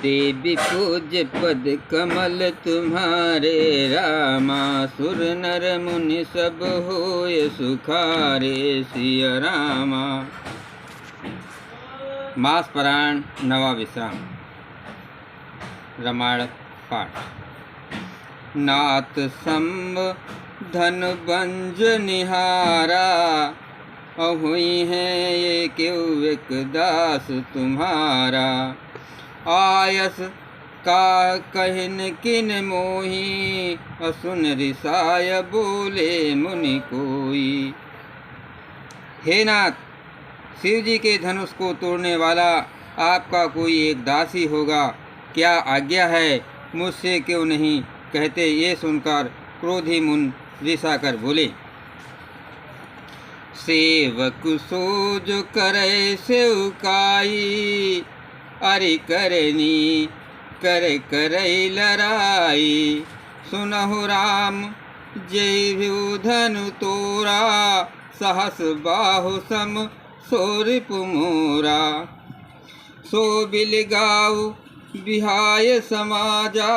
देवी पूज्य पद कमल तुम्हारे, रामा सुर नर मुनि सब होय सुखारे, सिया रामा। मास पारायण नवा विश्राम। रामायण पाठ। नाथ संब धन बंज निहारा, अहुई है ये क्यों एक दास तुम्हारा। आयस का कहन किन मोही, असुन रिसाय बोले मुनि कोई। हे नाथ, शिव जी के धनुष को तोड़ने वाला आपका कोई एक दासी होगा, क्या आज्ञा है, मुझसे क्यों नहीं कहते। ये सुनकर क्रोधी मुन रिसा कर बोले। सेवक सो जो करे सेवकाई, अरि करनी करे करे लड़ाई। सुनहु राम जय भ्यु धनु तोरा, सहस बाहु सम सोरिप मोरा। सो बिल गाऊ बिहाय समाजा,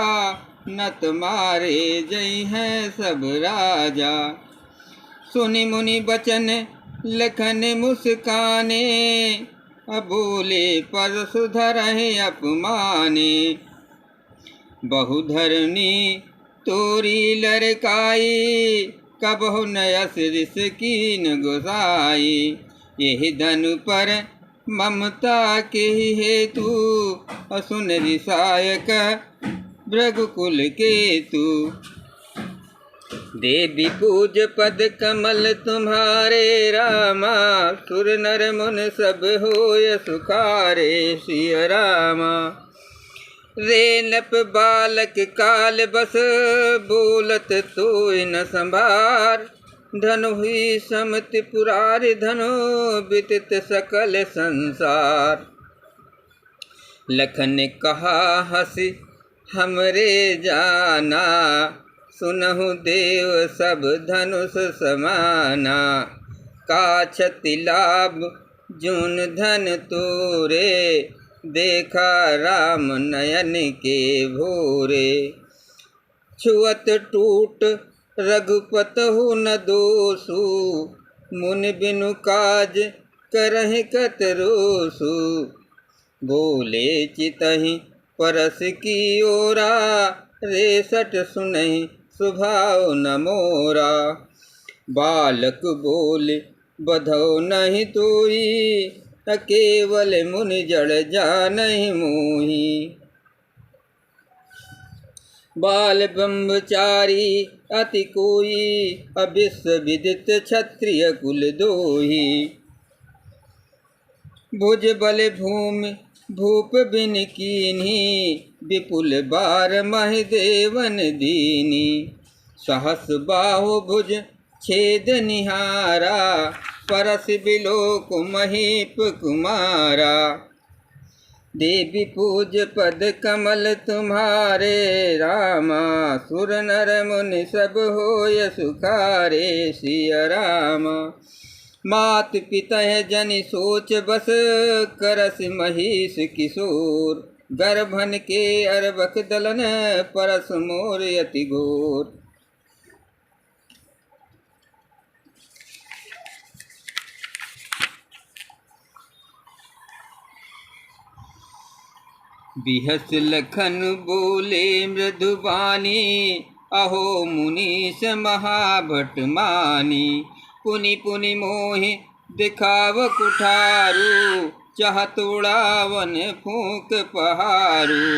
नत मारे जय हैं सब राजा। सुनि मुनि बचन लखन मुस्काने, अबोले पर सुधरहि अपमाने। बहुधरनी तोरी लड़काई, कबहु नयस रिस कीन गोसाई। यही धनु पर ममता के हेतु, असुन रिसायक भृगुकुल केतु। देवी पूज पद कमल तुम्हारे, रामा सुर नर मुन सब होय सुखारे, सिया रामा। रेनप बालक काल बस, बोलत तोय न संभार। धनु हुई समति पुरारि धनु, बिदित सकल संसार। लखन कहा हसी हमरे जाना, सुनहु देव सब धनुष समाना। काछति लाभ जून धन तोरे, देखा राम नयन के भोरे। छुअत टूट रघुपतहु न दोषु, मुनि बिनु काज करहि कत रोषु। बोले चितहि परस की ओरा, रेसठ सुनहि सुभाव न मोरा। बालक बोले बधौ नहीं तोई, केवल मुनि जड़ जानहि मोही। बाल ब्रह्मचारी अति कोई, अविश्व विदित क्षत्रिय कुल दोही। भुज बल भूमि भूप बिन कीन्ही, विपुल बार महि देवन दीनी। सहस बाहु भुज छेद निहारा, परस बिलोक महीप कुमारा। देवी पूज पद कमल तुम्हारे, रामा सुर नर मुनि सब होय सुखारे, सिया रामा। मात पिता जनि सोच बस, करस महिष किशोर। गर्भन के अरबक दलन, परस मोर अति घोर। बिहस लखन बोले मृदुबानी, अहो मुनीश महाभट मानी। पुनि पुनि मोहि दिखाव कुठारू, चाहत उड़ावन फूंक पहारू।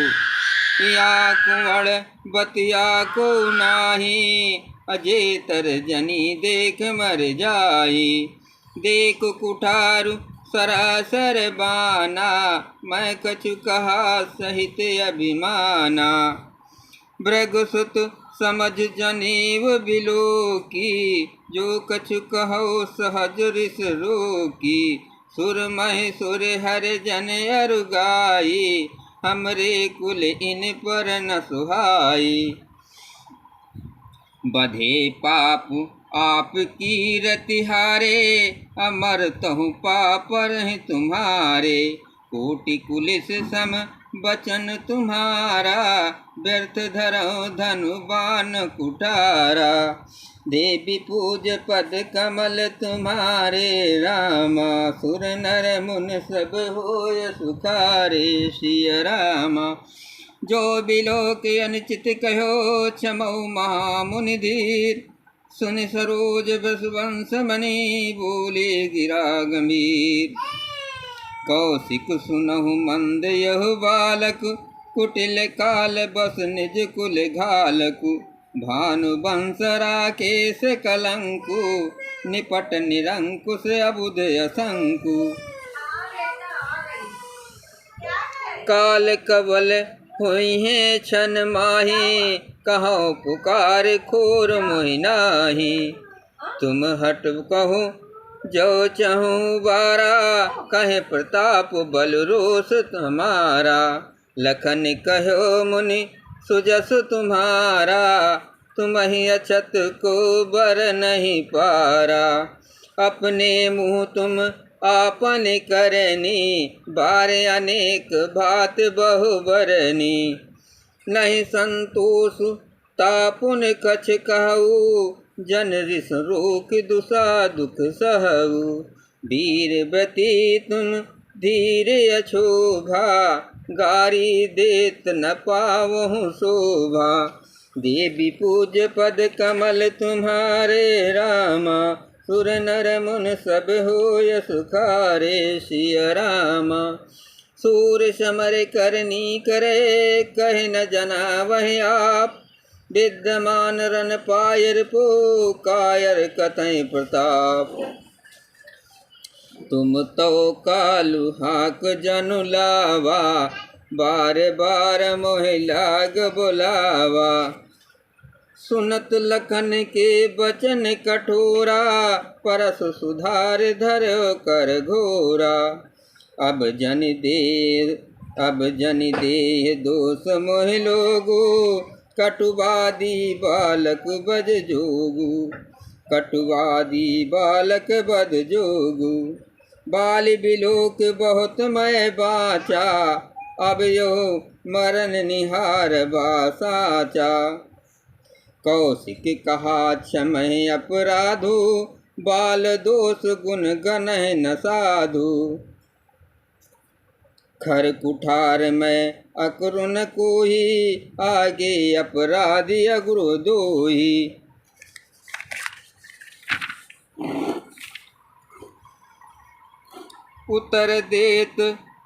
या कुंवर बतिया को नाही, अजेतर जनी देख मर जाई। देख कुठारू सरासर बाना, मैं कछु कहा सहित अभिमाना। भृगुसुत समझ जनेव बिलोकी, जो कछु कहो सहज रिस रोकी। सुर महि सुर हर जन अरु गाई, हमरे कुल इन पर न सुहाई। बधे पाप आप की रतिहारे, अमर तहु पापर हैं तुम्हारे। कोटि कुलिस सम बचन तुम्हारा, व्यर्थ धरो धनु बाण कुठारा। देवी पूज पद कमल तुम्हारे, रामा सुर नर मुन सब होय सुखारे। सिय रामा जो बिलोक अनिचित कहो, क्षमौ महामुनि धीर। सुनि सरोज वसुवंश मणि, बोले गिरा गंभीर। कौशिक सुनहु मंद यहु बालक, कुटिल काल बस निज कुल घालकु। भानु बंस राकेश कलंकु, निपट निरंकुश अबुध असंकु। काल कवल हुई है छन माही, कहो पुकार खोर मोहि नाही। तुम हट कहो जो चहु बारा, कहे प्रताप बल रोष तुम्हारा। लखन कहो मुनि सुजस तुम्हारा, तुम्हि अछत को बर नहीं पारा। अपने मुँह तुम आपन करनी, बारे अनेक भात बहु बरनी। नहीं संतोष तापुन कछ कहू, जन रिस रोक दुसा दुख सहू। वीरवती तुम धीर अछोभा, गारी देत न पावहु शोभा। देवी पूज पद कमल तुम्हारे, रामा सुर नर मुन सब होय सुखारे। सिय रामा सूर समर करनी करे, कह न जना वह आप। विद्यमान रन पायर पो, कायर कतई प्रताप। तुम तो कालु हाक जनु लावा, बार बार मोहि लाग बुलावा। सुनत लखन के बचन कठोरा, परस सुधार धर कर घोरा। अब जन दे दोष मोहि लोगु, कटुवादी बालक बद जोगु। कटुवादी बालक बद जोगु। बाल बिलोक बहुत मैं बाचा, अब यो मरण निहार बासाचा। कौशिक कहा क्षमहि अपराधु, बाल दोष गुण गनहि न साधु। खर कुठार में अकरुन कोही, आगे अपराधी अग्रो दोही। उत्तर देत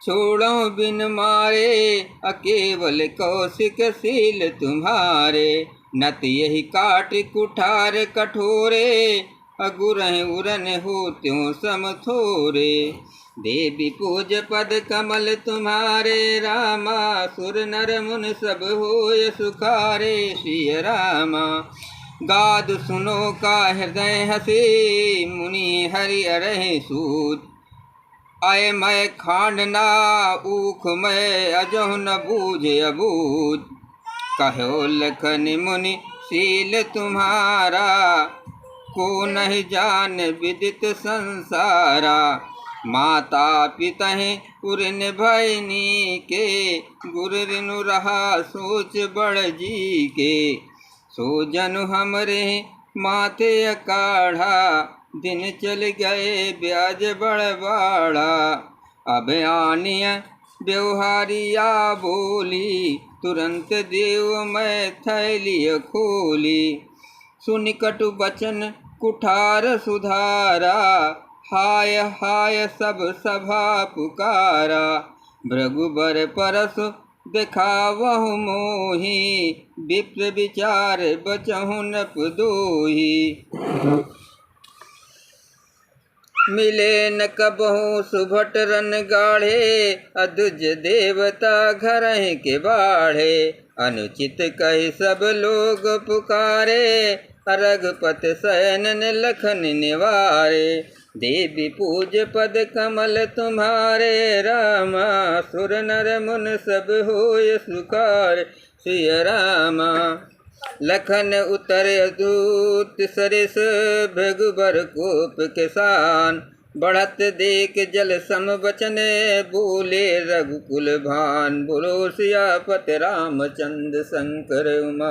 छोड़ो बिन मारे, अकेवल कौशिक शील तुम्हारे। नत यही काट कुठार कठोरे, अगुरह उरन हो त्यों सम थोरे। देवी पूज पद कमल तुम्हारे, रामा सुर नर मुन सब होय सुखारे। सिय रामा गाद सुनो का हृदय हसे, मुनि हरि अरहि सूत। आय मैं खांडना ऊख मैं, अजहु न बूझ अबूझ। कहो लखन मुनि शील तुम्हारा, को नहीं जान विदित संसारा। माता पितहि उरिन भयनी के, गुर रिनु रहा सोच बड़ जी के। सो जनु हमरे माथे अकाढ़ा, दिन चल गए ब्याज बड़ बाड़ा। अब आनिया व्यवहारिया बोली, तुरंत देव मैं थैली खोली। सुनि कटु बचन कुठार सुधारा, हाय हाय सब सभा पुकारा। भृगुबर परस दिखावहु मोहि, विप्र विचार बचहु नप दोहि। मिले न कबहु सुभट रन गाढ़े, अदुज देवता घर के बाढ़े। अनुचित कहि सब लोग पुकारे, रघुपति शयन लखन निवारे। देवी पूज पद कमल तुम्हारे, रामा सुर नर मुन सब होय सुखार। सिय रामा लखन उतर दूत सरिस, भृगुबर कोप किसान। बढ़त देख जल सम बचन, बोले रघुकुल भान, बोलो सियापत रामचंद्र शंकर उमा।